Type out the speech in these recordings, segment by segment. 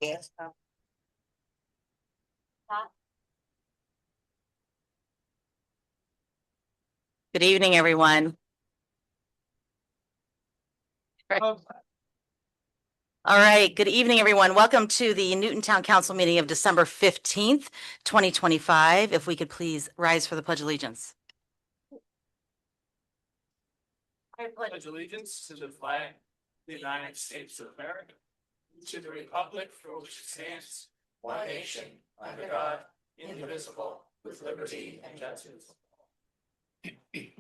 Yes. Good evening, everyone. All right, good evening, everyone. Welcome to the Newton Town Council meeting of December 15th, 2025. If we could please rise for the Pledge of Allegiance. I pledge allegiance to the flag of the United States of America, to the republic for which it stands, one nation, under God, indivisible, with liberty and justice. It's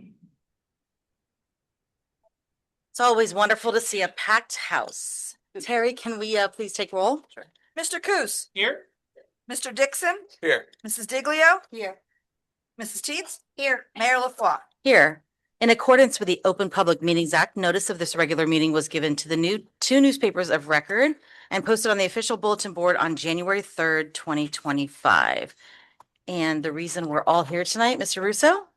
always wonderful to see a packed house. Terry, can we please take roll? Sure. Mr. Coos, Here? Mr. Dixon, Here. Mrs. Diglio, Here. Mrs. Teets, here, Mayor LaFois. Here. In accordance with the Open Public Meetings Act, notice of this regular meeting was given to the two newspapers of record and posted on the official bulletin board on January 3rd, 2025. And the reason we're all here tonight, Mr. Russo?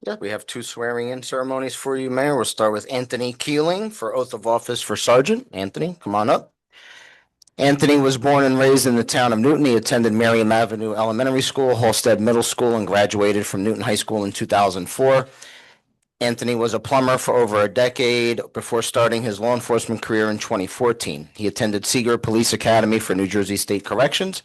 Yeah, we have two swearing-in ceremonies for you, Mayor. We'll start with Anthony Keeling for oath of office for Sergeant. Anthony, come on up. Anthony was born and raised in the town of Newton. He attended Merriam Avenue Elementary School, Halsted Middle School, and graduated from Newton High School in 2004. Anthony was a plumber for over a decade before starting his law enforcement career in 2014. He attended Seeger Police Academy for New Jersey State Corrections.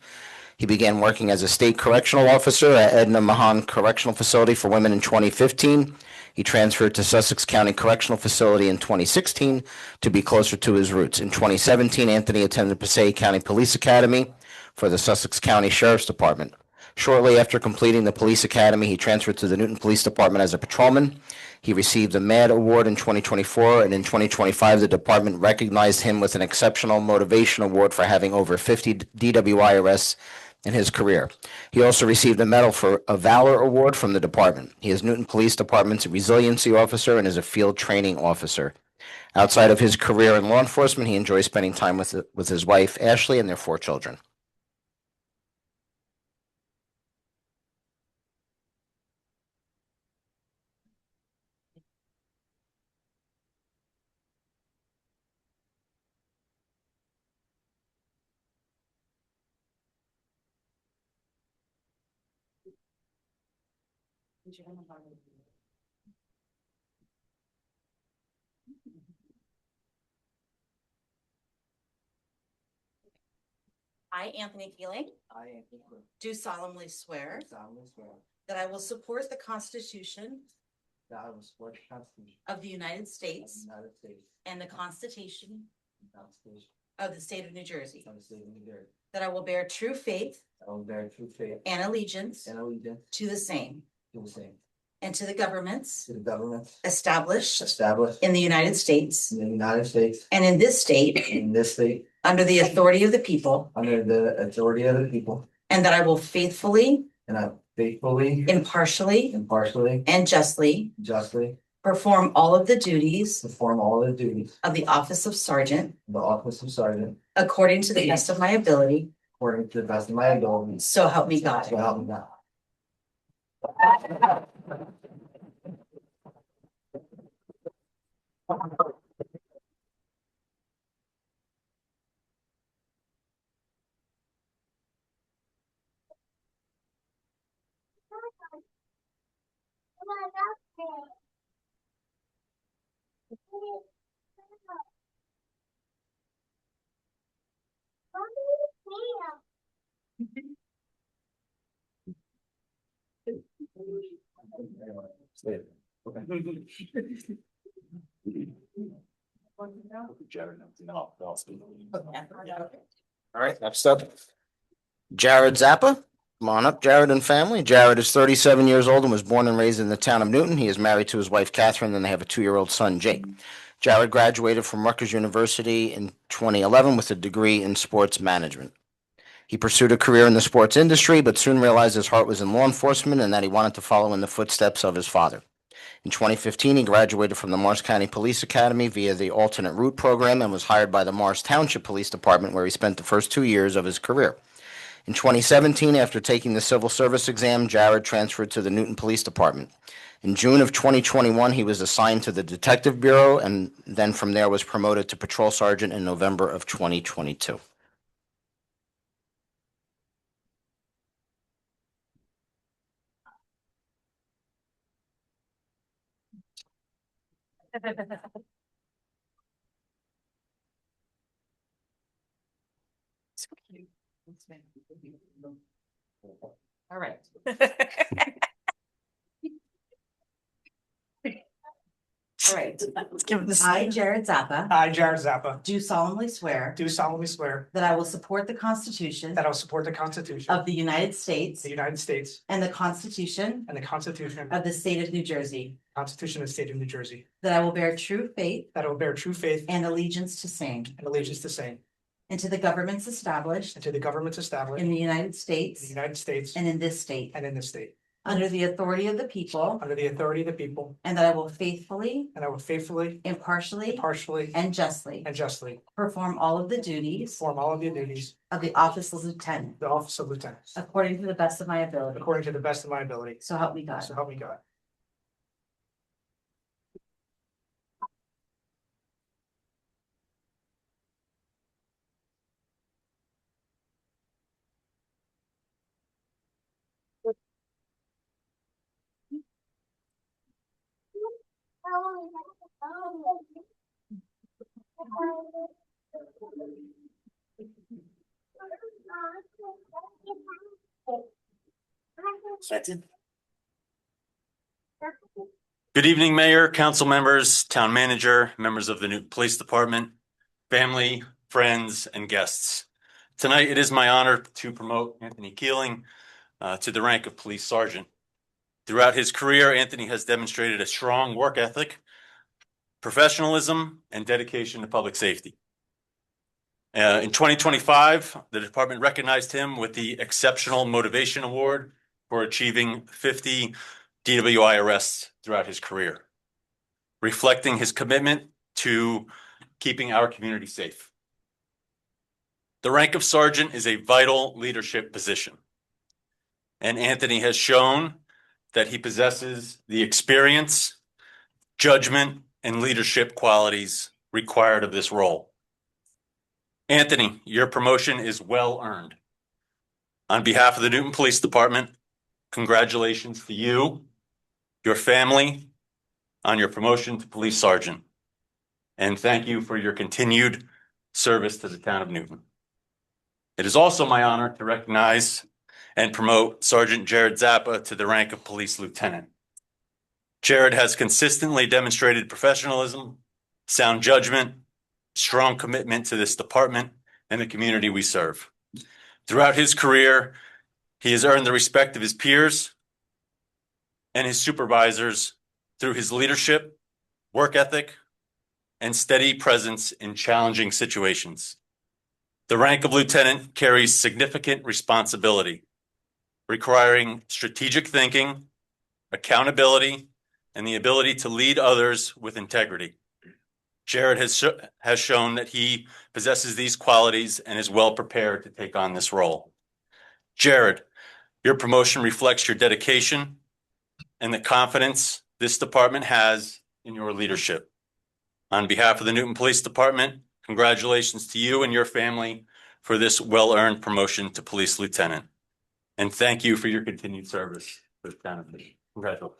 He began working as a state correctional officer at Edna Mahan Correctional Facility for Women in 2015. He transferred to Sussex County Correctional Facility in 2016 to be closer to his roots. In 2017, Anthony attended Passaic County Police Academy for the Sussex County Sheriff's Department. Shortly after completing the police academy, he transferred to the Newton Police Department as a patrolman. He received the MAD Award in 2024, and in 2025, the department recognized him with an Exceptional Motivation Award for having over 50 DWI arrests in his career. He also received a Medal for a Valor Award from the department. He is Newton Police Department's resiliency officer and is a field training officer. Outside of his career in law enforcement, he enjoys spending time with his wife, Ashley, and their 4 children. I, Anthony Keeling, do solemnly swear that I will support the Constitution That I will support the Constitution of the United of the States United States and the Constitution and the Constitution of the State of New Jersey, of the State of New Jersey. that I will bear true faith I will bear true faith and allegiance and allegiance to the same to the same, and to the governments to the governments established established in the United States in the United States and in this state and in this state under the authority of the people, under the authority of the people, and that I will faithfully, and I faithfully, impartially, impartially, and justly justly perform all of the duties perform all the duties of the office of sergeant of the office of sergeant according to the best of my ability. according to the best of my ability. So help me God. So help me God. All right, next up, Jared Zappa. Come on up, Jared and family. Jared is 37 years old and was born and raised in the town of Newton. He is married to his wife, Catherine, and they have a 2-year-old son, Jake. Jared graduated from Rutgers University in 2011 with a degree in sports management. He pursued a career in the sports industry, but soon realized his heart was in law enforcement and that he wanted to follow in the footsteps of his father. In 2015, he graduated from the Morris County Police Academy via the alternate route program and was hired by the Morris Township Police Department, where he spent the first 2 years of his career. In 2017, after taking the civil service exam, Jared transferred to the Newton Police Department. In June of 2021, he was assigned to the Detective Bureau and then from there was promoted to patrol sergeant in November of 2022. All right. All right. Let's give this. I, Jared Zappa, I, Jared Zappa, do solemnly swear do solemnly swear that I will support the Constitution that I will support the Constitution of the United of States the United States and the Constitution and the Constitution of the State of New Jersey, of the State of New Jersey, that I will bear true faith that I will bear true faith and allegiance to same, and allegiance to same, and to the governments established and to the governments established in in the United the States United States and in this state, and in this state, under the authority of the people, under the authority of the people, and that I will faithfully, and I will faithfully, impartially, impartially, and justly and justly perform all of the duties perform all of the duties of the office of lieutenant, of the office of lieutenant, according to the best of my ability. according to the best of my ability. So help me God. So help me God. Good evening, Mayor, council members, town manager, members of the Newton Police Department, family, friends, and guests. Tonight, it is my honor to promote Anthony Keeling to the rank of police sergeant. Throughout his career, Anthony has demonstrated a strong work ethic, professionalism, and dedication to public safety. In 2025, the department recognized him with the Exceptional Motivation Award for achieving 50 DWI arrests throughout his career, reflecting his commitment to keeping our community safe. The rank of sergeant is a vital leadership position, and Anthony has shown that he possesses the experience, judgment, and leadership qualities required of this role. Anthony, your promotion is well earned. On behalf of the Newton Police Department, congratulations to you, your family, on your promotion to police sergeant. And thank you for your continued service to the town of Newton. It is also my honor to recognize and promote Sergeant Jared Zappa to the rank of police lieutenant. Jared has consistently demonstrated professionalism, sound judgment, strong commitment to this department and the community we serve. Throughout his career, he has earned the respect of his peers and his supervisors through his leadership, work ethic, and steady presence in challenging situations. The rank of lieutenant carries significant responsibility, requiring strategic thinking, accountability, and the ability to lead others with integrity. Jared has shown that he possesses these qualities and is well prepared to take on this role. Jared, your promotion reflects your dedication and the confidence this department has in your leadership. On behalf of the Newton Police Department, congratulations to you and your family for this well-earned promotion to police lieutenant. And thank you for your continued service to the town of Newton. Congratulations.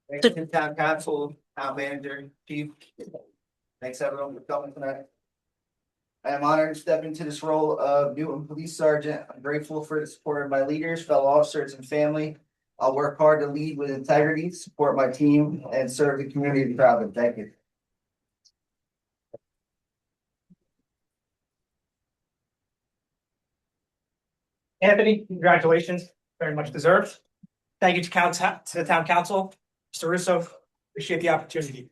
Thanks to town council, town manager, chief. Thanks everyone for coming tonight. I am honored to step into this role of Newton Police Sergeant. I'm grateful for the support of my leaders, fellow officers, and family. I'll work hard to lead with integrity, support my team, and serve the community proudly. Thank you. Anthony, congratulations, very much deserved. Thank you to the town council, Mr. Russo, appreciate the opportunity.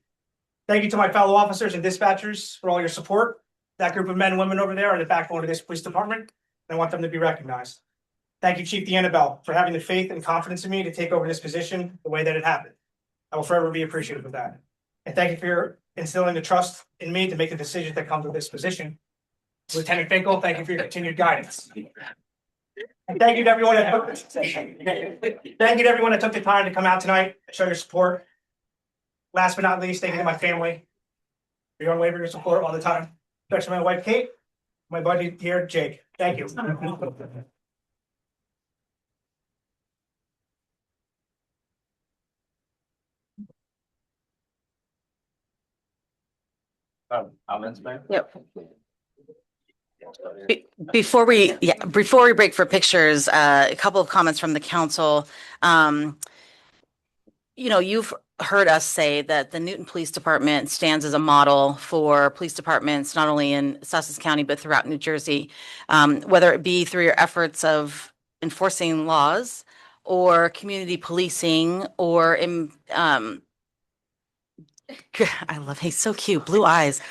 Thank you to my fellow officers and dispatchers for all your support. That group of men and women over there are the backbone of this police department, and I want them to be recognized. Thank you, Chief D'Annabelle, for having the faith and confidence in me to take over this position the way that it happened. I will forever be appreciative of that. And thank you for instilling the trust in me to make the decisions that come with this position. Lieutenant Finkel, thank you for your continued guidance. And thank you to everyone that took the time to come out tonight and show your support. Last but not least, thank you to my family for your unwavering support all the time, especially my wife Kate. My buddy here, Jake. Thank you. Yep. Before we break for pictures, a couple of comments from the council. You've heard us say that the Newton Police Department stands as a model for police departments, not only in Sussex County, but throughout New Jersey. Whether it be through your efforts of enforcing laws or community policing or I love, he's so cute, blue eyes.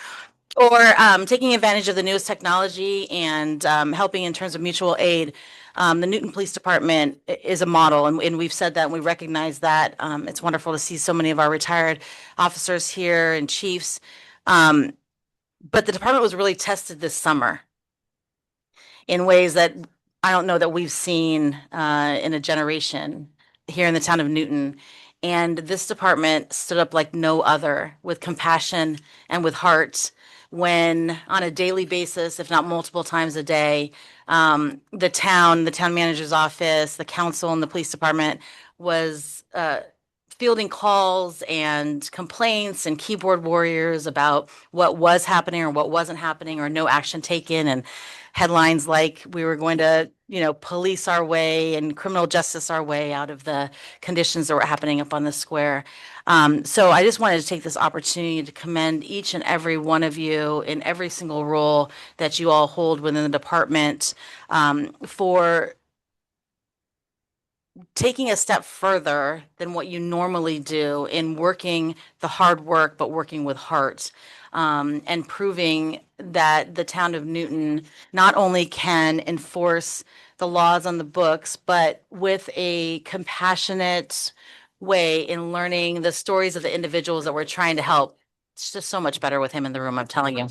Or taking advantage of the newest technology and helping in terms of mutual aid. The Newton Police Department is a model, and we've said that and we recognize that. It's wonderful to see so many of our retired officers here and chiefs. But the department was really tested this summer in ways that I don't know that we've seen in a generation here in the town of Newton. And this department stood up like no other, with compassion and with heart, when on a daily basis, if not multiple times a day, the town manager's office, the council, and the police department was fielding calls and complaints and keyboard warriors about what was happening or what wasn't happening or no action taken, and headlines like we were going to, police our way and criminal justice our way out of the conditions that were happening up on the square. So I just wanted to take this opportunity to commend each and every one of you in every single role that you all hold within the department, for taking a step further than what you normally do in working the hard work, but working with heart, and proving that the town of Newton not only can enforce the laws on the books, but with a compassionate way in learning the stories of the individuals that we're trying to help. It's just so much better with him in the room, I'm telling you.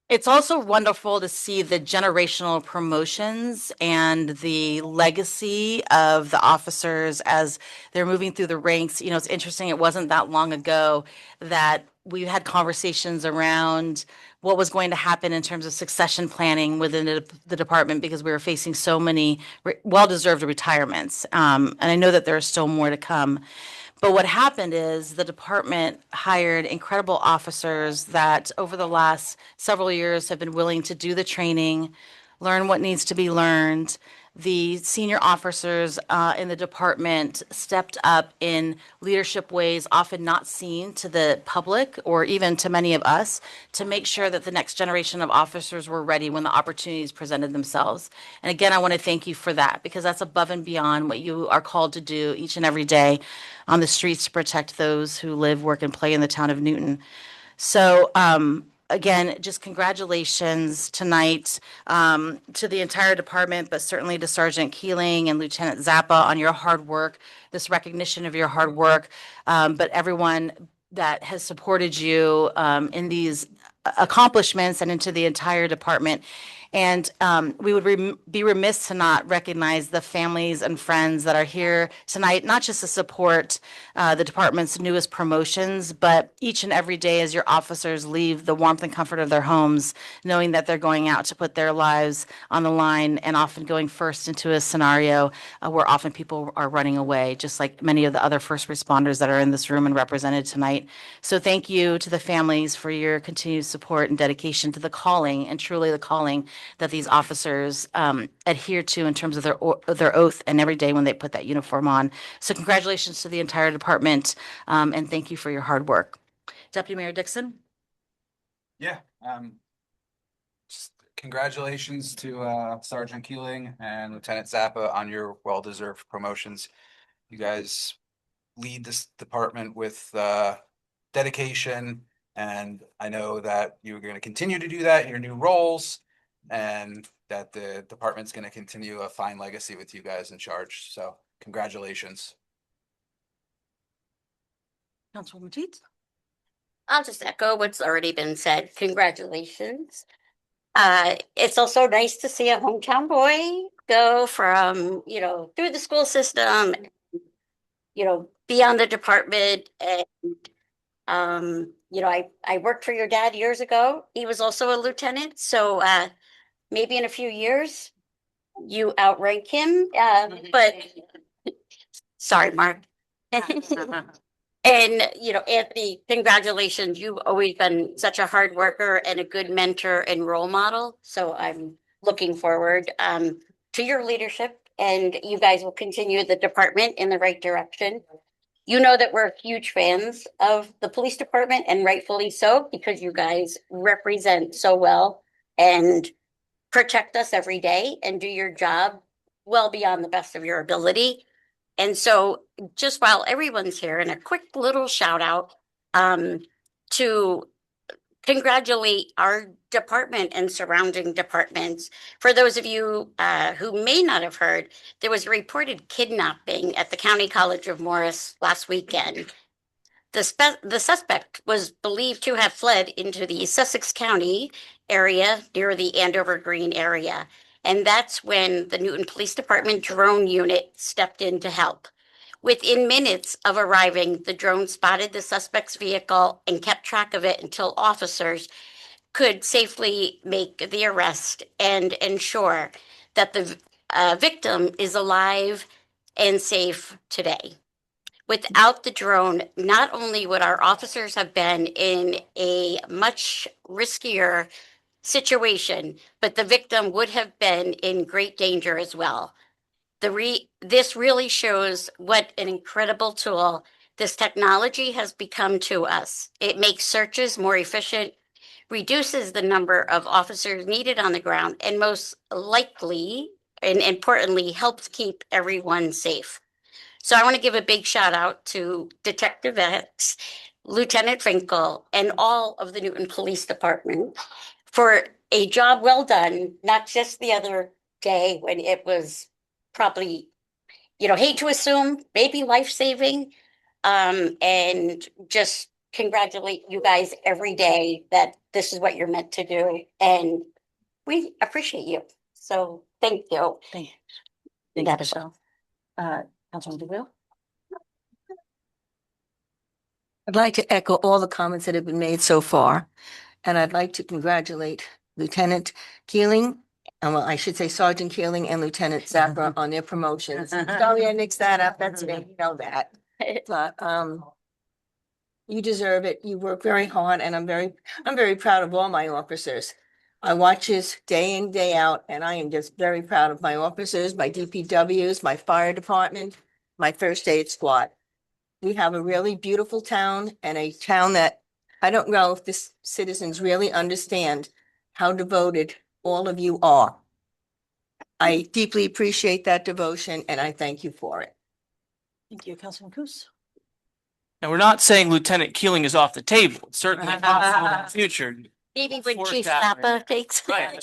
It's also wonderful to see the generational promotions and the legacy of the officers as they're moving through the ranks. It's interesting. It wasn't that long ago that we had conversations around what was going to happen in terms of succession planning within the department, because we were facing so many well-deserved retirements. And I know that there are still more to come. But what happened is the department hired incredible officers that over the last several years have been willing to do the training, learn what needs to be learned. The senior officers in the department stepped up in leadership ways often not seen to the public or even to many of us, to make sure that the next generation of officers were ready when the opportunities presented themselves. And again, I want to thank you for that, because that's above and beyond what you are called to do each and every day on the streets to protect those who live, work, and play in the town of Newton. So, again, just congratulations tonight to the entire department, but certainly to Sergeant Keeling and Lieutenant Zappa on your hard work, this recognition of your hard work, but everyone that has supported you in these accomplishments and into the entire department. And we would be remiss to not recognize the families and friends that are here tonight, not just to support the department's newest promotions, but each and every day as your officers leave the warmth and comfort of their homes, knowing that they're going out to put their lives on the line, and often going first into a scenario where often people are running away, just like many of the other first responders that are in this room and represented tonight. So thank you to the families for your continued support and dedication to the calling, and truly the calling that these officers adhere to in terms of their oath and every day when they put that uniform on. So congratulations to the entire department, and thank you for your hard work. Deputy Mayor Dixon? Yeah, just congratulations to Sergeant Keeling and Lieutenant Zappa on your well-deserved promotions. You guys lead this department with dedication, and I know that you're going to continue to do that in your new roles, and that the department's going to continue a fine legacy with you guys in charge. So congratulations. Councilwoman Teets? I'll just echo what's already been said. Congratulations. It's also nice to see a hometown boy go from, through the school system, be on the department and I worked for your dad years ago. He was also a lieutenant, so maybe in a few years you outrank him. But sorry, Mark. And, Anthony, congratulations. You've always been such a hard worker and a good mentor and role model. So I'm looking forward to your leadership, and you guys will continue the department in the right direction. You know that we're huge fans of the police department, and rightfully so, because you guys represent so well and protect us every day and do your job well beyond the best of your ability. And so just while everyone's here, and a quick little shout out to congratulate our department and surrounding departments. For those of you who may not have heard, there was a reported kidnapping at the County College of Morris last weekend. The suspect was believed to have fled into the Sussex County area near the Andover Green area. And that's when the Newton Police Department drone unit stepped in to help. Within minutes of arriving, the drone spotted the suspect's vehicle and kept track of it until officers could safely make the arrest and ensure that the victim is alive and safe today. Without the drone, not only would our officers have been in a much riskier situation, but the victim would have been in great danger as well. This really shows what an incredible tool this technology has become to us. It makes searches more efficient, reduces the number of officers needed on the ground, and most likely and importantly helps keep everyone safe. So I want to give a big shout out to Detective X, Lieutenant Finkel, and all of the Newton Police Department for a job well done, not just the other day when it was probably, hate to assume, maybe life-saving, and just congratulate you guys every day that this is what you're meant to do. And we appreciate you. So thank you. Thank you, That is Michelle. Councilman DeVille? I'd like to echo all the comments that have been made so far. And I'd like to congratulate Lieutenant Keeling, well, I should say Sergeant Keeling and Lieutenant Zappa on their promotions. Sorry, I mixed that up. That's me, you know that. But you deserve it. You work very hard, and I'm very proud of all my officers. I watch this day in, day out, and I am just very proud of my officers, my DPWs, my fire department, my first aid squad. We have a really beautiful town, and a town that I don't know if the citizens really understand how devoted all of you are. I deeply appreciate that devotion, and I thank you for it. Thank you, Councilman Coos. Now, we're not saying Lieutenant Keeling is off the table. It's certainly possible in the future. Maybe when Force Chief that way. Zappa takes. Right.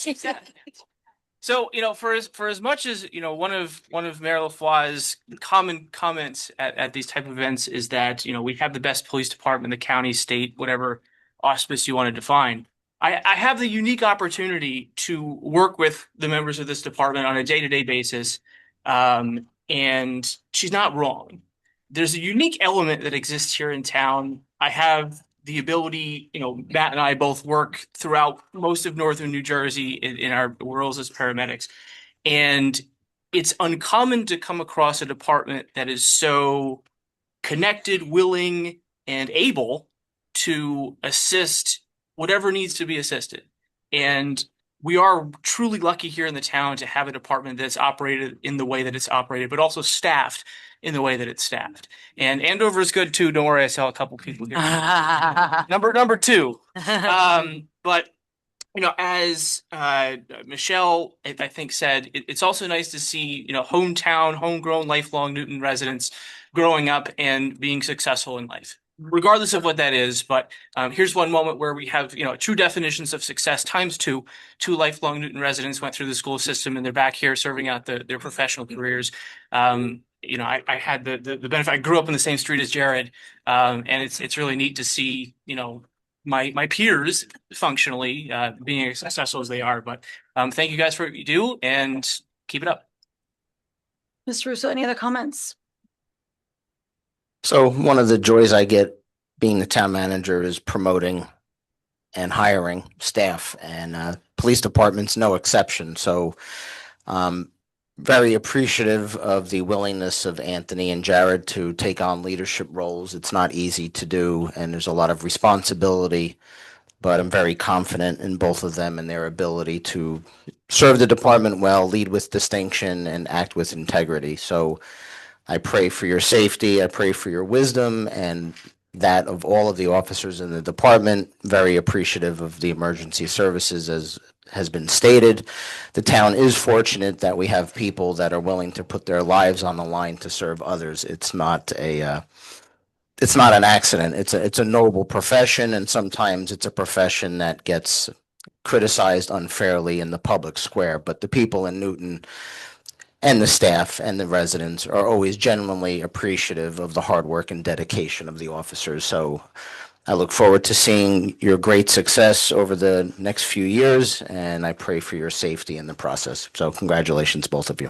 So, for as much as, one of Mayor LaFois's common comments at these type of events is that, we have the best police department in the county, state, whatever auspice you want to define. I have the unique opportunity to work with the members of this department on a day-to-day basis. And she's not wrong. There's a unique element that exists here in town. I have the ability, Matt and I both work throughout most of northern New Jersey in our roles as paramedics. And it's uncommon to come across a department that is so connected, willing, and able to assist whatever needs to be assisted. And we are truly lucky here in the town to have a department that's operated in the way that it's operated, but also staffed in the way that it's staffed. And Andover is good too. Don't worry, I saw a couple people here. Number two. But as Michelle, I think said, it's also nice to see, hometown, homegrown, lifelong Newton residents growing up and being successful in life, regardless of what that is. But here's one moment where we have, true definitions of success times two. Two lifelong Newton residents went through the school system and they're back here serving out their professional careers. I had the benefit. I grew up in the same street as Jared, and it's really neat to see, my peers functionally being as successful as they are. But thank you guys for what you do, and keep it up. Mr. Russo, any other comments? So one of the joys I get being the town manager, is promoting and hiring staff, and police department's no exception. So very appreciative of the willingness of Anthony and Jared to take on leadership roles. It's not easy to do, and there's a lot of responsibility, but I'm very confident in both of them and their ability to serve the department well, lead with distinction, and act with integrity. So I pray for your safety. I pray for your wisdom and that of all of the officers in the department. Very appreciative of the emergency services, as has been stated. The town is fortunate that we have people that are willing to put their lives on the line to serve others. It's not an accident. It's a noble profession, and sometimes it's a profession that gets criticized unfairly in the public square. But the people in Newton and the staff and the residents are always genuinely appreciative of the hard work and dedication of the officers. So I look forward to seeing your great success over the next few years, and I pray for your safety in the process. So congratulations, both of you.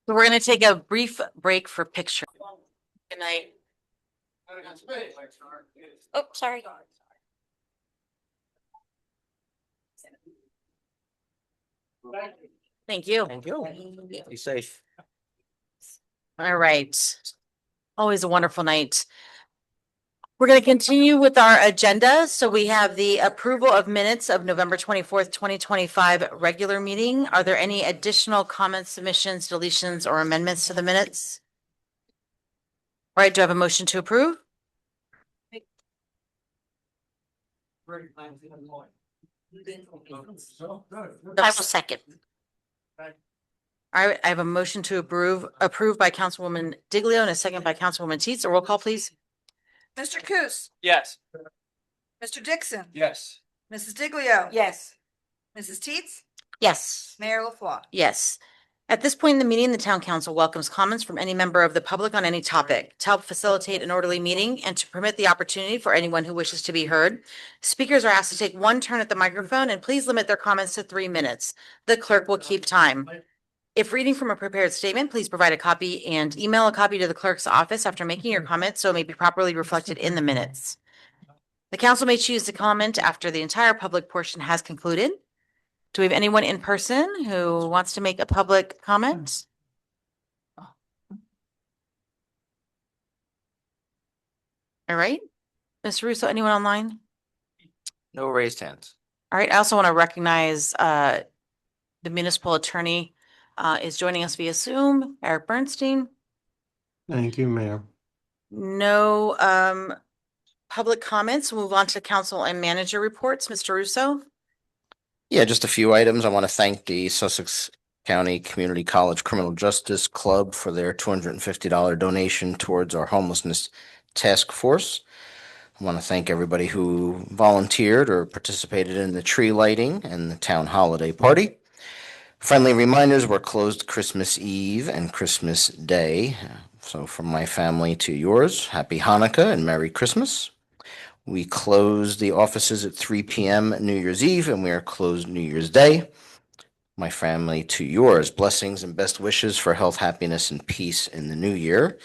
So we're going to take a brief break for picture. Good night. Oh, sorry. Thank you. Thank you. Be safe. All right. Always a wonderful night. We're going to continue with our agenda. So we have the approval of minutes of November 24th, 2025 regular meeting. Are there any additional comments, submissions, deletions, or amendments to the minutes? All right, do I have a motion to approve? I will second. All right, I have a motion to approved by Councilwoman Diglio and a second by Councilwoman Teets. A roll call, please. Mr. Coos, Yes. Mr. Dixon, Yes. Mrs. Diglio. Yes. Mrs. Teets, Yes. Mayor LaFois. Yes. At this point in the meeting, the town council welcomes comments from any member of the public on any topic. To help facilitate an orderly meeting and to permit the opportunity for anyone who wishes to be heard, speakers are asked to take one turn at the microphone and please limit their comments to 3 minutes. The clerk will keep time. If reading from a prepared statement, please provide a copy and email a copy to the clerk's office after making your comment so it may be properly reflected in the minutes. The council may choose to comment after the entire public portion has concluded. Do we have anyone in person who wants to make a public comment? All right. Ms. Russo, anyone online? No raised hands. All right. I also want to recognize the municipal attorney is joining us via Zoom, Eric Bernstein. Thank you, Mayor. No public comments. We'll move on to council and manager reports. Mr. Russo? Yeah, just a few items. I want to thank the Sussex County Community College Criminal Justice Club for their $250 donation towards our homelessness task force. I want to thank everybody who volunteered or participated in the tree lighting and the town holiday party. Friendly reminders, we're closed Christmas Eve and Christmas Day. So from my family to yours, Happy Hanukkah and Merry Christmas. We close the offices at 3 p.m. New Year's Eve, and we are closed New Year's Day. My family to yours, blessings and best wishes for health, happiness, and peace in the new year.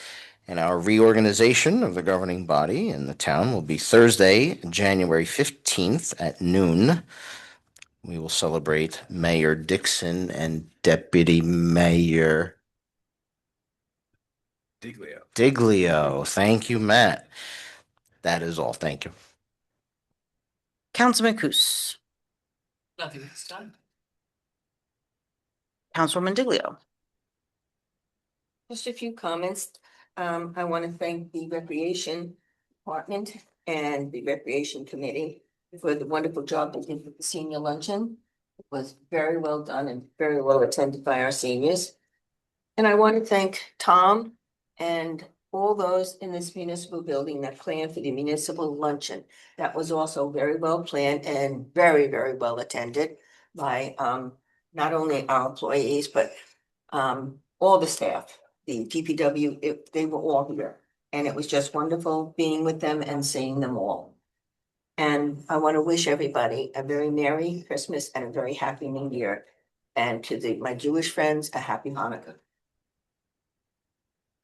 And our reorganization of the governing body in the town will be Thursday, January 15th at noon. We will celebrate Mayor Dixon and Deputy Mayor Diglio. Thank you, Matt. That is all. Thank you. Councilman Coos. Nothing this time. Councilwoman Diglio. Just a few comments. I want to thank the Recreation Department and the Recreation Committee for the wonderful job they did with the senior luncheon. It was very well done and very well attended by our seniors. And I want to thank Tom and all those in this municipal building that planned for the municipal luncheon. That was also very well planned and very, very well attended by not only our employees, but all the staff, the DPW, they were all here. And it was just wonderful being with them and seeing them all. And I want to wish everybody a very Merry Christmas and a very Happy New Year. And to my Jewish friends, a happy Hanukkah.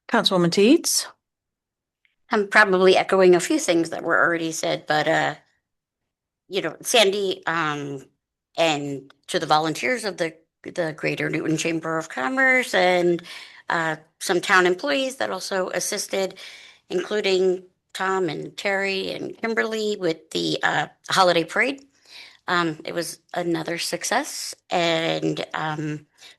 Councilwoman Teets? I'm probably echoing a few things that were already said, but Sandy, and to the volunteers of the Greater Newton Chamber of Commerce and some town employees that also assisted, including Tom and Terry and Kimberly with the holiday parade. It was another success, and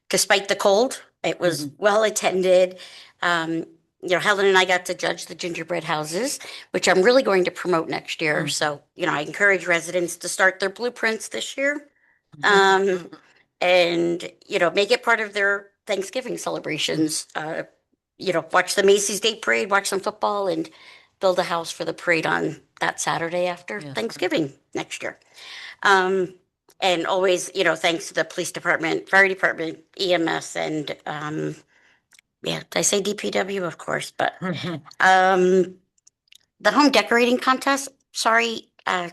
despite the cold, it was well attended. Helen and I got to judge the gingerbread houses, which I'm really going to promote next year. So, I encourage residents to start their blueprints this year. And, make it part of their Thanksgiving celebrations. Watch the Macy's Day Parade, watch some football, and build a house for the parade on that Saturday after Yes. Thanksgiving next year. And always, thanks to the police department, fire department, EMS, and did I say DPW? Of course, but the home decorating contest. Sorry, I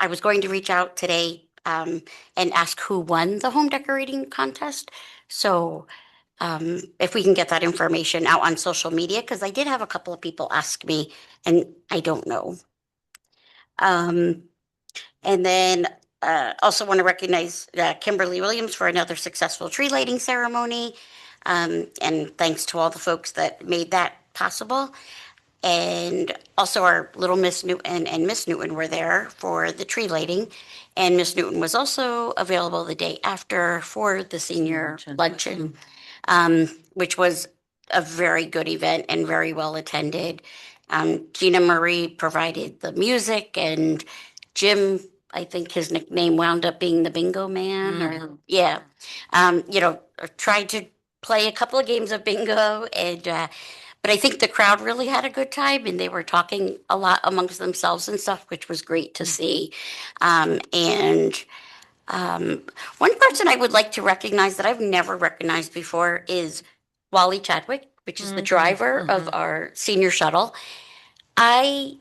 was going to reach out today and ask who won the home decorating contest. So if we can get that information out on social media, because I did have a couple of people ask me, and I don't know. And then also want to recognize Kimberly Williams for another successful tree lighting ceremony. And thanks to all the folks that made that possible. And also our little Miss Newton and Miss Newton were there for the tree lighting. And Miss Newton was also available the day after for the senior luncheon, which was a very good event and very well attended. Gina Marie provided the music, and Jim, I think his nickname wound up being the Bingo Man, tried to play a couple of games of bingo, and but I think the crowd really had a good time, and they were talking a lot amongst themselves and stuff, which was great to see. And one person I would like to recognize that I've never recognized before is Wally Chadwick, which is the driver of our senior shuttle. I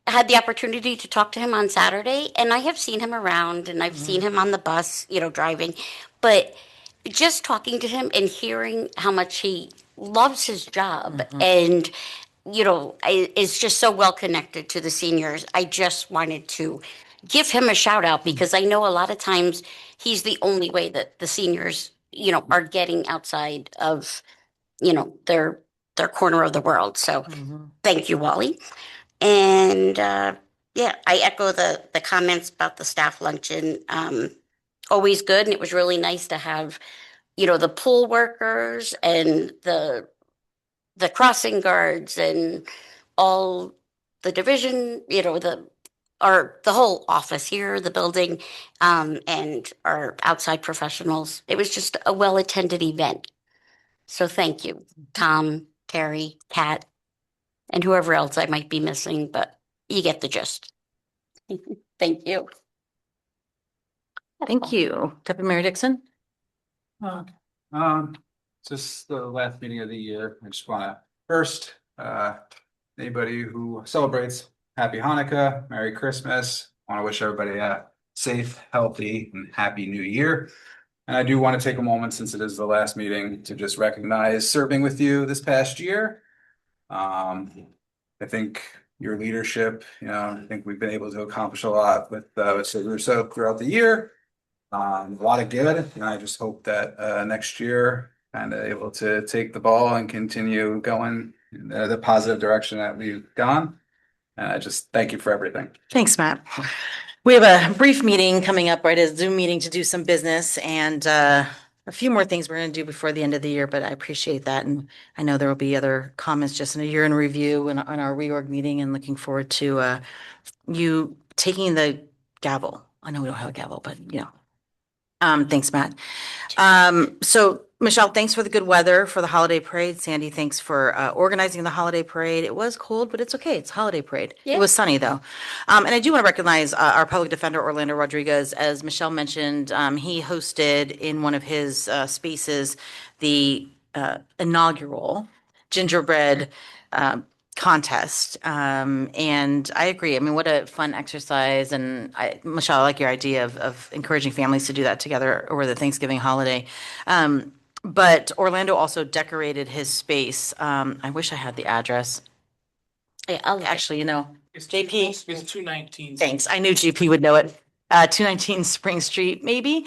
had the opportunity to talk to him on Saturday, and I have seen him around, and I've seen him on the bus, driving, but just talking to him and hearing how much he loves his job and, is just so well connected to the seniors. I just wanted to give him a shout out because I know a lot of times he's the only way that the seniors, are getting outside of, their corner of the world. So thank you, Wally. And I echo the comments about the staff luncheon. Always good. And it was really nice to have, the pool workers and the crossing guards and all the division, the whole office here, the building, and our outside professionals. It was just a well-attended event. So thank you, Tom, Terry, Kat, and whoever else I might be missing, but you get the gist. Thank you. Thank you. Deputy Mayor Dixon? Just the last meeting of the year. I just want to first, anybody who celebrates Happy Hanukkah, Merry Christmas. I want to wish everybody a safe, healthy, and happy new year. And I do want to take a moment, since it is the last meeting, to just recognize serving with you this past year. I think your leadership, I think we've been able to accomplish a lot with Russo throughout the year. A lot of good, and I just hope that next year kind of able to take the ball and continue going in the positive direction that we've gone. And I just thank you for everything. Thanks, Matt. We have a brief meeting coming up, right? A Zoom meeting to do some business and a few more things we're going to do before the end of the year, but I appreciate that. And I know there will be other comments just in a year in review and on our reorg meeting, and looking forward to you taking the gavel. I know we don't have a gavel, but thanks, Matt. So Michelle, thanks for the good weather for the holiday parade. Sandy, thanks for organizing the holiday parade. It was cold, but it's okay. It's holiday parade. Yeah. It was sunny though. And I do want to recognize our public defender, Orlando Rodriguez. As Michelle mentioned, he hosted in one of his spaces the inaugural gingerbread contest. And I agree. I mean, what a fun exercise. And Michelle, I like your idea of encouraging families to do that together over the Thanksgiving holiday. But Orlando also decorated his space. I wish I had the address. Yeah, I'll look at- Actually, It's JP. It's 219. Thanks. I knew GP would know it. 219 Spring Street, maybe.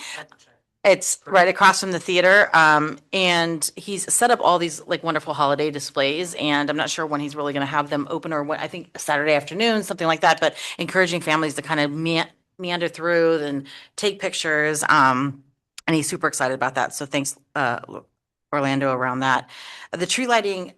It's right across from the theater. And he's set up all these like wonderful holiday displays. And I'm not sure when he's really going to have them open or what, I think Saturday afternoon, something like that, but encouraging families to kind of meander through and take pictures. And he's super excited about that. So thanks, Orlando, around that. The tree lighting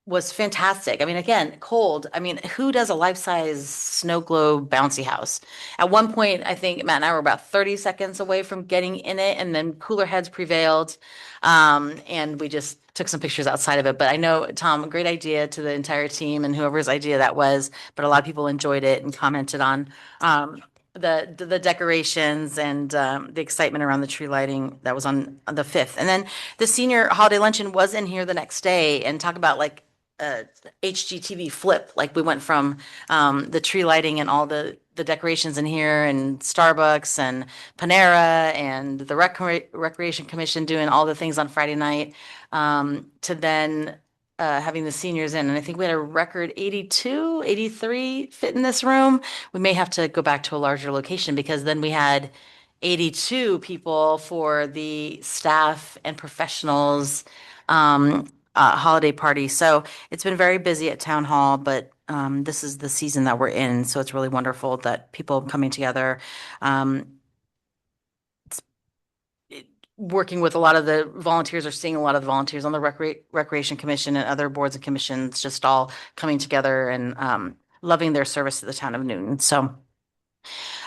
was fantastic. I mean, again, cold. I mean, who does a life-size snow globe bouncy house? At one point, I think Matt and I were about 30 seconds away from getting in it, and then cooler heads prevailed. And we just took some pictures outside of it. But I know, Tom, a great idea to the entire team and whoever's idea that was, but a lot of people enjoyed it and commented on the decorations and the excitement around the tree lighting that was on the 5th. And then the senior holiday luncheon was in here the next day, and talk about like HGTV flip. Like we went from the tree lighting and all the decorations in here, and Starbucks and Panera and the Recreation Commission doing all the things on Friday night, to then having the seniors in. And I think we had a record 82, 83 fit in this room. We may have to go back to a larger location, because then we had 82 people for the staff and professionals holiday party. So it's been very busy at Town Hall, but this is the season that we're in. So it's really wonderful that people coming together. Working with a lot of the volunteers, or seeing a lot of the volunteers on the Recreation Commission and other boards and commissions, just all coming together and loving their service to the town of Newton. So,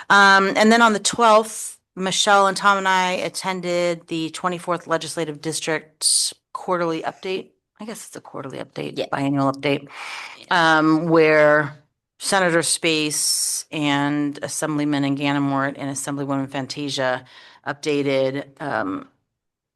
and then on the 12th, Michelle and Tom and I attended the 24th Legislative District quarterly update. I guess it's a quarterly update, Yeah. biannual update, where Senator Space and Assemblyman Ganamort and Assemblywoman Fantasia updated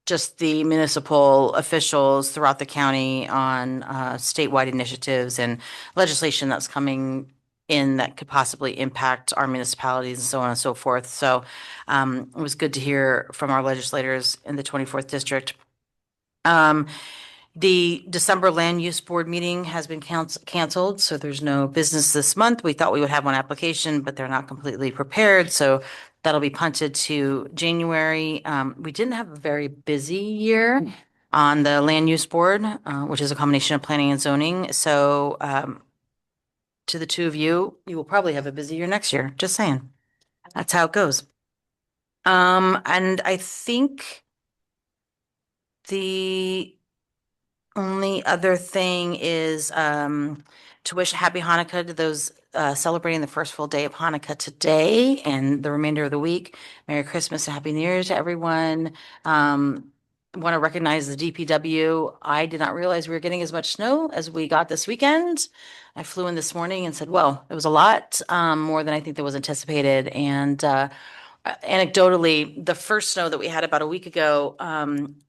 just the municipal officials throughout the county on statewide initiatives and legislation that's coming in that could possibly impact our municipalities and so on and so forth. So it was good to hear from our legislators in the 24th district. The December Land Use Board meeting has been canceled, so there's no business this month. We thought we would have one application, but they're not completely prepared, so that'll be punted to January. We didn't have a very busy year on the Land Use Board, which is a combination of planning and zoning. So to the two of you, you will probably have a busy year next year. Just saying. That's how it goes. And I think the only other thing is to wish a happy Hanukkah to those celebrating the first full day of Hanukkah today and the remainder of the week. Merry Christmas and Happy New Year to everyone. Want to recognize the DPW. I did not realize we were getting as much snow as we got this weekend. I flew in this morning and said, well, it was a lot more than I think that was anticipated. And anecdotally, the first snow that we had about a week ago,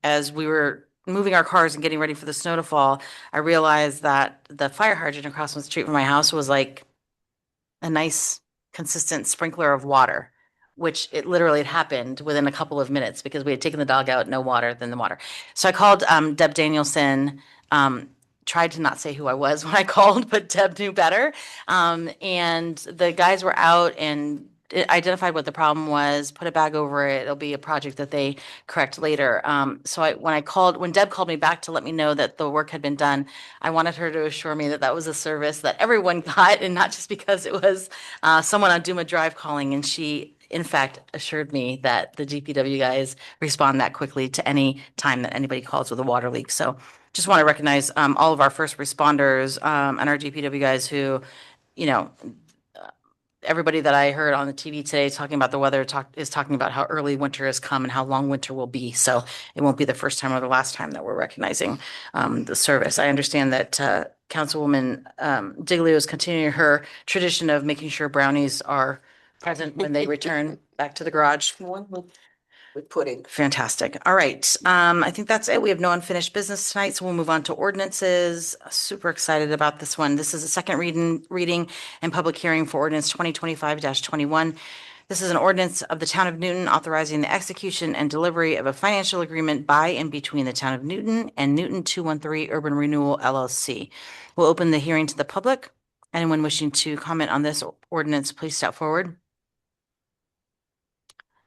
as we were moving our cars and getting ready for the snow to fall, I realized that the fire hydrant across the street from my house was like a nice, consistent sprinkler of water, which it literally had happened within a couple of minutes because we had taken the dog out, no water, then the water. So I called Deb Danielson, tried to not say who I was when I called, but Deb knew better. And the guys were out and identified what the problem was, put a bag over it. It'll be a project that they correct later. So when Deb called me back to let me know that the work had been done, I wanted her to assure me that that was a service that everyone got, and not just because it was someone on Duma Drive calling. And she, in fact, assured me that the DPW guys respond that quickly to any time that anybody calls with a water leak. So just want to recognize all of our first responders and our DPW guys who, everybody that I heard on the TV today talking about the weather is talking about how early winter has come and how long winter will be. So it won't be the first time or the last time that we're recognizing the service. I understand that Councilwoman Diglio is continuing her tradition of making sure brownies are present when they return back to the garage. with pudding. Fantastic. All right. I think that's it. We have no unfinished business tonight, so we'll move on to ordinances. Super excited about this one. This is a second reading and public hearing for ordinance 2025-21. This is an ordinance of the town of Newton authorizing the execution and delivery of a financial agreement by and between the town of Newton and Newton 213 Urban Renewal LLC. We'll open the hearing to the public. Anyone wishing to comment on this ordinance, please step forward.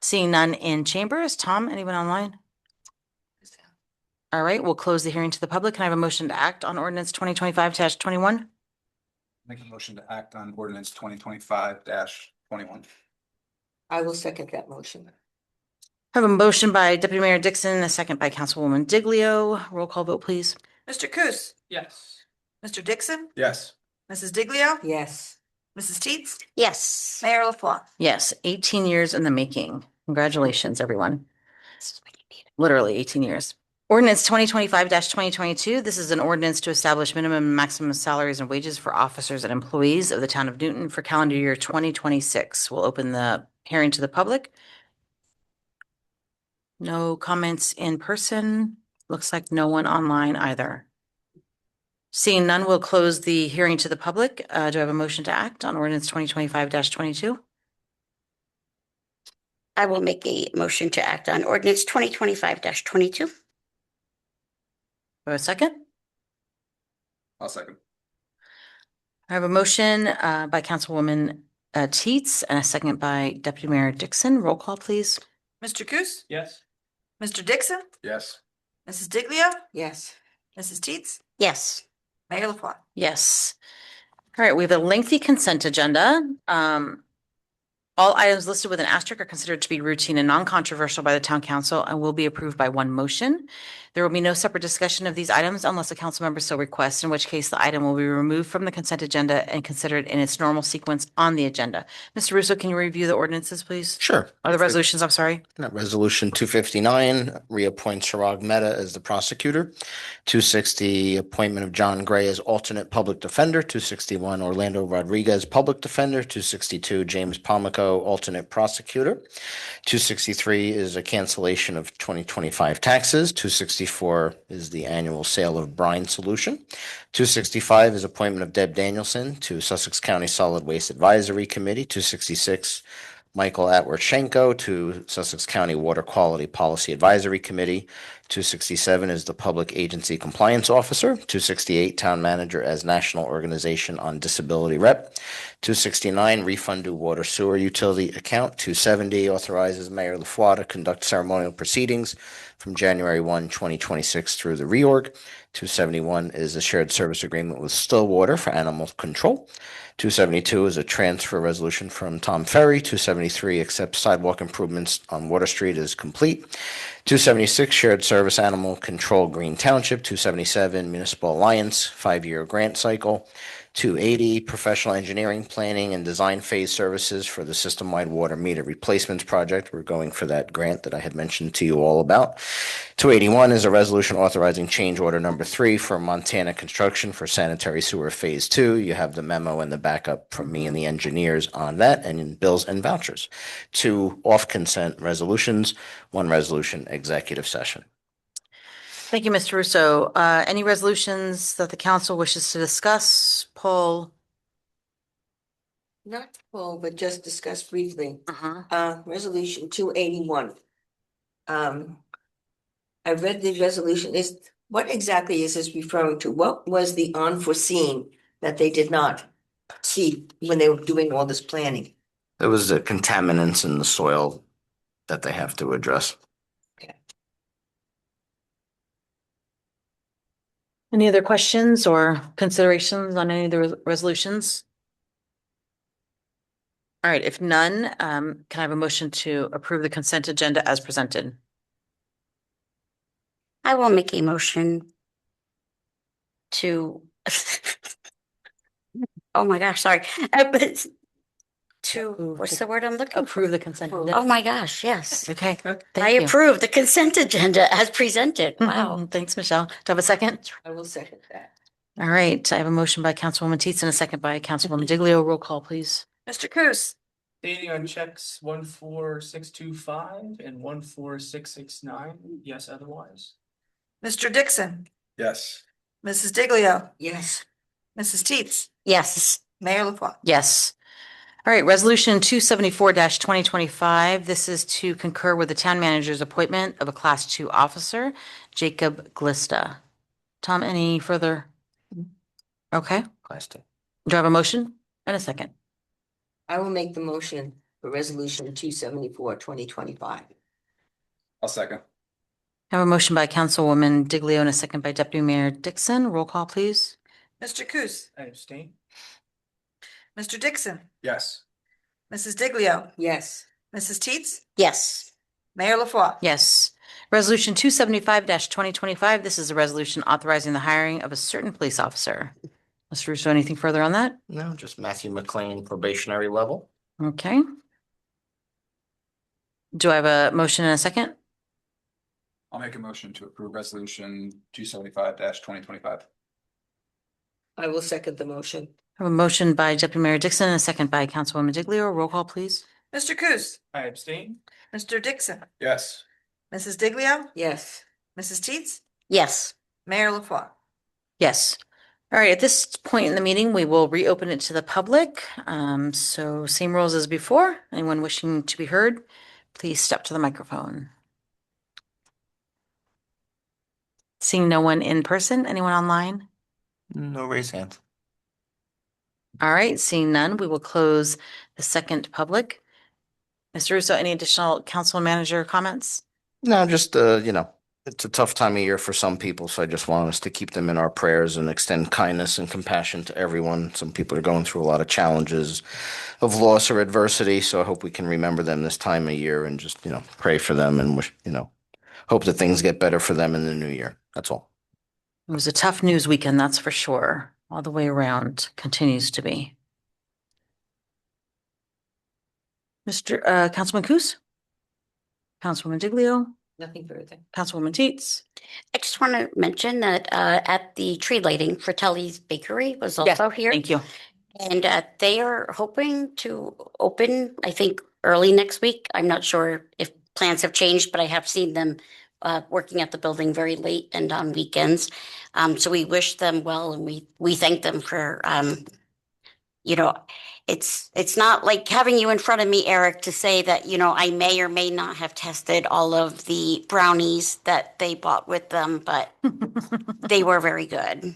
Seeing none in chambers. Tom, anyone online? All right, we'll close the hearing to the public. Can I have a motion to act on ordinance 2025-21? Make a motion to act on ordinance 2025-21. I will second that motion. I have a motion by Deputy Mayor Dixon, a second by Councilwoman Diglio. Roll call vote, please. Mr. Coos, Yes. Mr. Dixon, Yes. Mrs. Diglio, Yes. Mrs. Teets, Yes. Mayor LaFois. Yes, 18 years in the making. Congratulations, everyone. Literally 18 years. Ordinance 2025-2022. This is an ordinance to establish minimum and maximum salaries and wages for officers and employees of the town of Newton for calendar year 2026. We'll open the hearing to the public. No comments in person. Looks like no one online either. Seeing none, we'll close the hearing to the public. Do I have a motion to act on ordinance 2025-22? I will make a motion to act on ordinance 2025-22. A second? I'll second. I have a motion by Councilwoman Teets and a second by Deputy Mayor Dixon. Roll call, please. Mr. Coos, Yes. Mr. Dixon, Yes. Mrs. Diglio, Yes. Mrs. Teets, Yes. Mayor LaFois. Yes. All right, we have a lengthy consent agenda. All items listed with an asterisk are considered to be routine and non-controversial by the town council and will be approved by one motion. There will be no separate discussion of these items unless a council member so requests, in which case the item will be removed from the consent agenda and considered in its normal sequence on the agenda. Mr. Russo, can you review the ordinances, please? Sure. Or the resolutions, I'm sorry. Resolution 259 reappoints Chirag Mehta as the prosecutor. 260 appointment of John Gray as alternate public defender. 261 Orlando Rodriguez public defender. 262 James Palmico alternate prosecutor. 263 is a cancellation of 2025 taxes. 264 is the annual sale of brine solution. 265 is appointment of Deb Danielson to Sussex County Solid Waste Advisory Committee. 266 Michael Atwarshenko to Sussex County Water Quality Policy Advisory Committee. 267 is the Public Agency Compliance Officer. 268 Town Manager as National Organization on Disability Rep. 269 Refund due water sewer utility account. 270 authorizes Mayor LaFois to conduct ceremonial proceedings from January 1, 2026 through the reorg. 271 is a shared service agreement with Stillwater for animal control. 272 is a transfer resolution from Tom Ferry. 273 accepts sidewalk improvements on Water Street is complete. 276 shared service animal control Green Township. 277 Municipal Alliance 5-year grant cycle. 280 professional engineering planning and design phase services for the system-wide water meter replacements project. We're going for that grant that I had mentioned to you all about. 281 is a resolution authorizing change order number 3 for Montana Construction for sanitary sewer phase 2. You have the memo and the backup from me and the engineers on that, and in bills and vouchers. 2 off consent resolutions, 1 resolution executive session. Thank you, Mr. Russo. Any resolutions that the council wishes to discuss? Paul? Not full, but just discuss briefly. Uh-huh. Resolution 281. I read the resolution. What exactly is this referring to? What was the unforeseen that they did not see when they were doing all this planning? There was the contaminants in the soil that they have to address. Any other questions or considerations on any of the resolutions? All right, if none, can I have a motion to approve the consent agenda as presented? I will make a motion to, oh my gosh, sorry. What's the word I'm looking for? Approve the consent. Oh agenda. my gosh, yes. Okay, I thank you. approve the consent agenda as presented. Wow. Thanks, Michelle. Do I have a second? I will second that. All right, I have a motion by Councilwoman Teets and a second by Councilwoman Diglio. Roll call, please. Mr. Coos, Stating on checks 14625 and 14669, yes, otherwise. Mr. Dixon, Yes. Mrs. Diglio, Yes. Mrs. Teets, Yes. Mayor LaFois. Yes. All right, resolution 274-2025. This is to concur with the town manager's appointment of a class 2 officer, Jacob Glista. Tom, any further? Okay, Class two. do I have a motion and a second? I will make the motion for resolution 274-2025. I'll second. I have a motion by Councilwoman Diglio and a second by Deputy Mayor Dixon. Roll call, please. Mr. Coos, I abstain. Mr. Dixon, Yes. Mrs. Diglio, Yes. Mrs. Teets, Yes. Mayor LaFois. Yes. Resolution 275-2025. This is a resolution authorizing the hiring of a certain police officer. Mr. Russo, anything further on that? No, just Matthew McLean probationary level. Okay. Do I have a motion and a second? I'll make a motion to approve resolution 275-2025. I will second the motion. I have a motion by Deputy Mayor Dixon and a second by Councilwoman Diglio. Roll call, please. Mr. Coos, I abstain. Mr. Dixon, Yes. Mrs. Diglio, Yes. Mrs. Teets, Yes. Mayor LaFois. Yes. All right, at this point in the meeting, we will reopen it to the public. So same rules as before. Anyone wishing to be heard, please step to the microphone. Seeing no one in person, anyone online? No raised hands. All right, seeing none, we will close the second public. Mr. Russo, any additional council manager comments? No, just, it's a tough time of year for some people, so I just want us to keep them in our prayers and extend kindness and compassion to everyone. Some people are going through a lot of challenges of loss or adversity, so I hope we can remember them this time of year and just, pray for them and wish, hope that things get better for them in the new year. That's all. It was a tough news weekend, that's for sure. All the way around, continues to be. Councilman Coos? Councilwoman Diglio? Nothing further. Councilwoman Teets? I just want to mention that at the tree lighting, Fratelli's Bakery was also here. Thank you. And they are hoping to open, I think, early next week. I'm not sure if plans have changed, but I have seen them working at the building very late and on weekends. So we wish them well and we thank them for, it's not like having you in front of me, Eric, to say that, I may or may not have tested all of the brownies that they bought with them, but they were very good.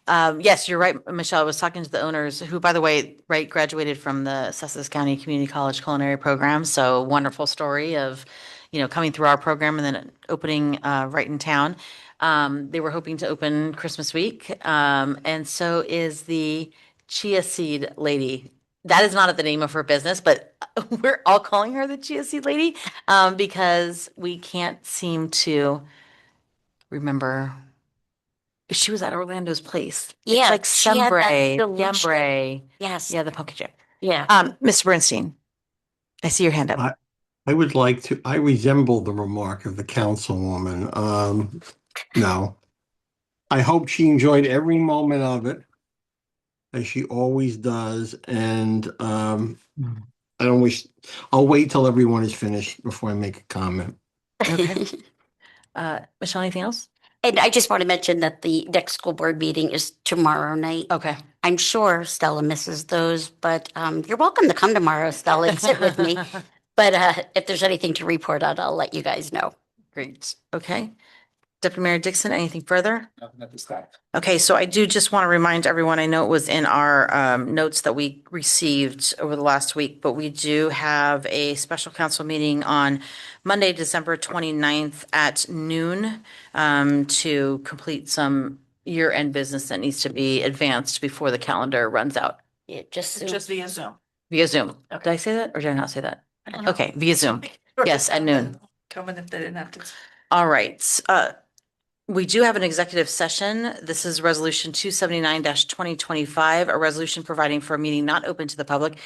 Yes, you're right, Michelle. I was talking to the owners who, by the way, graduated from the Sussex County Community College Culinary Program. So wonderful story of, coming through our program and then opening right in town. They were hoping to open Christmas week. And so is the Chia Seed Lady. That is not the name of her business, but we're all calling her the Chia Seed Lady because we can't seem to remember. She was at Orlando's Place. It's Yeah, like she had that Chambray, delicious- Chambray. Yes. Yeah, the pumpkin chip. Yeah. Mr. Bernstein, I see your hand up. I would like to, I resemble the remark of the councilwoman. No. I hope she enjoyed every moment of it, as she always does, and I'll wait till everyone is finished before I make a comment. Okay. Michelle, anything else? And I just want to mention that the next school board meeting is tomorrow night. Okay. I'm sure Stella misses those, but you're welcome to come tomorrow, Stella, and sit with me. But if there's anything to report on, I'll let you guys know. Great. Okay. Deputy Mayor Dixon, anything further? Nothing at this time. Okay, so I do just want to remind everyone, I know it was in our notes that we received over the last week, but we do have a special council meeting on Monday, December 29th at noon to complete some year-end business that needs to be advanced before the calendar runs out Yeah, just via Zoom. via Zoom. Did I say that or did I not say that? Okay, via Zoom. Yes, at noon. Coming if they didn't have to. All right. We do have an executive session. This is Resolution 279-2025, a resolution providing for a meeting not open to the public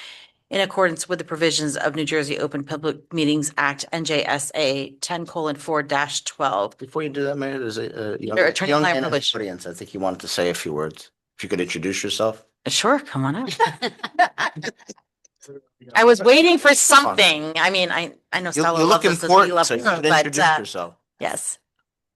in accordance with the provisions of New Jersey Open Public Meetings Act, NJSA 10:4-12. Before you do that, Mayor, there's a young Your attorney-client man in the privilege. audience. I think you wanted to say a few words. If you could introduce yourself. Sure, come on up. I was waiting for something. I mean, I know You Stella look loves us as we important, love so you her, should but, introduce yourself. yes.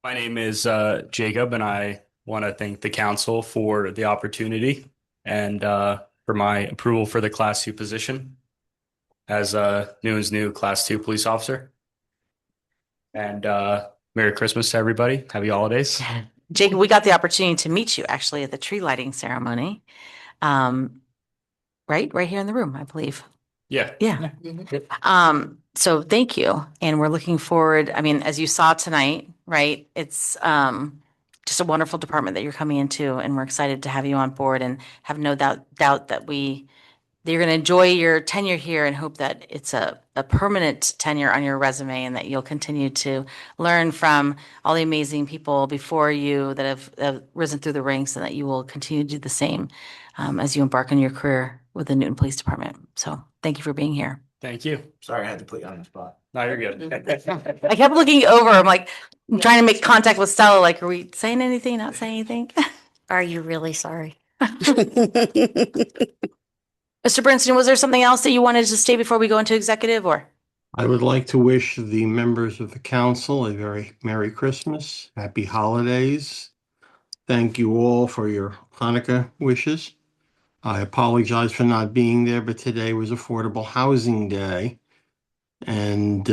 My name is Jacob, and I want to thank the council for the opportunity and for my approval for the Class 2 position as a new Class 2 police officer. And Merry Christmas to everybody. Happy holidays. Jacob, we got the opportunity to meet you actually at the tree lighting ceremony. Right here in the room, I believe. Yeah. Yeah. So thank you. And we're looking forward. I mean, as you saw tonight, right? It's just a wonderful department that you're coming into, and we're excited to have you on board and have no doubt that you're going to enjoy your tenure here and hope that it's a permanent tenure on your resume and that you'll continue to learn from all the amazing people before you that have risen through the ranks, and that you will continue to do the same as you embark on your career with the Newton Police Department. So thank you for being here. Thank you. Sorry, I had to put you on the spot. No, you're good. I kept looking over. I'm like, I'm trying to make contact with Stella. Like, are we saying anything? Not saying anything? Are you really sorry? Mr. Bernstein, was there something else that you wanted to state before we go into executive, or? I would like to wish the members of the council a very Merry Christmas, Happy Holidays. Thank you all for your Hanukkah wishes. I apologize for not being there, but today was Affordable Housing Day. And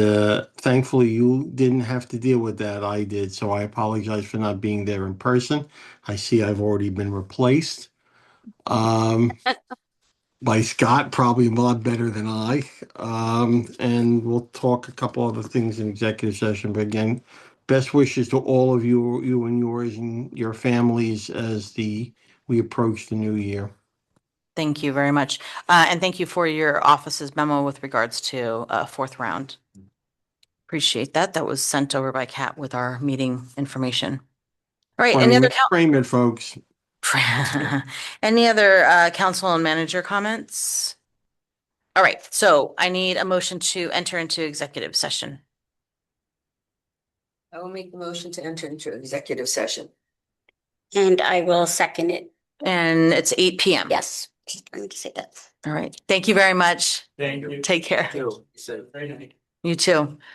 thankfully, you didn't have to deal with that. I did. So I apologize for not being there in person. I see I've already been replaced by Scott, probably a lot better than I. And we'll talk a couple other things in executive session. But again, best wishes to all of you and yours and your families as we approach the new year. Thank you very much. And thank you for your office's memo with regards to fourth round. Appreciate that. That was sent over by Kat with our meeting information. All right, any other Frame it, folks. any other council and manager comments? All right, so I need a motion to enter into executive session. I will make the motion to enter into executive session. And I will second it. And it's 8 p.m. Yes, just going to say that. All right. Thank you very much. Thank you. Take care. Very nice. You too.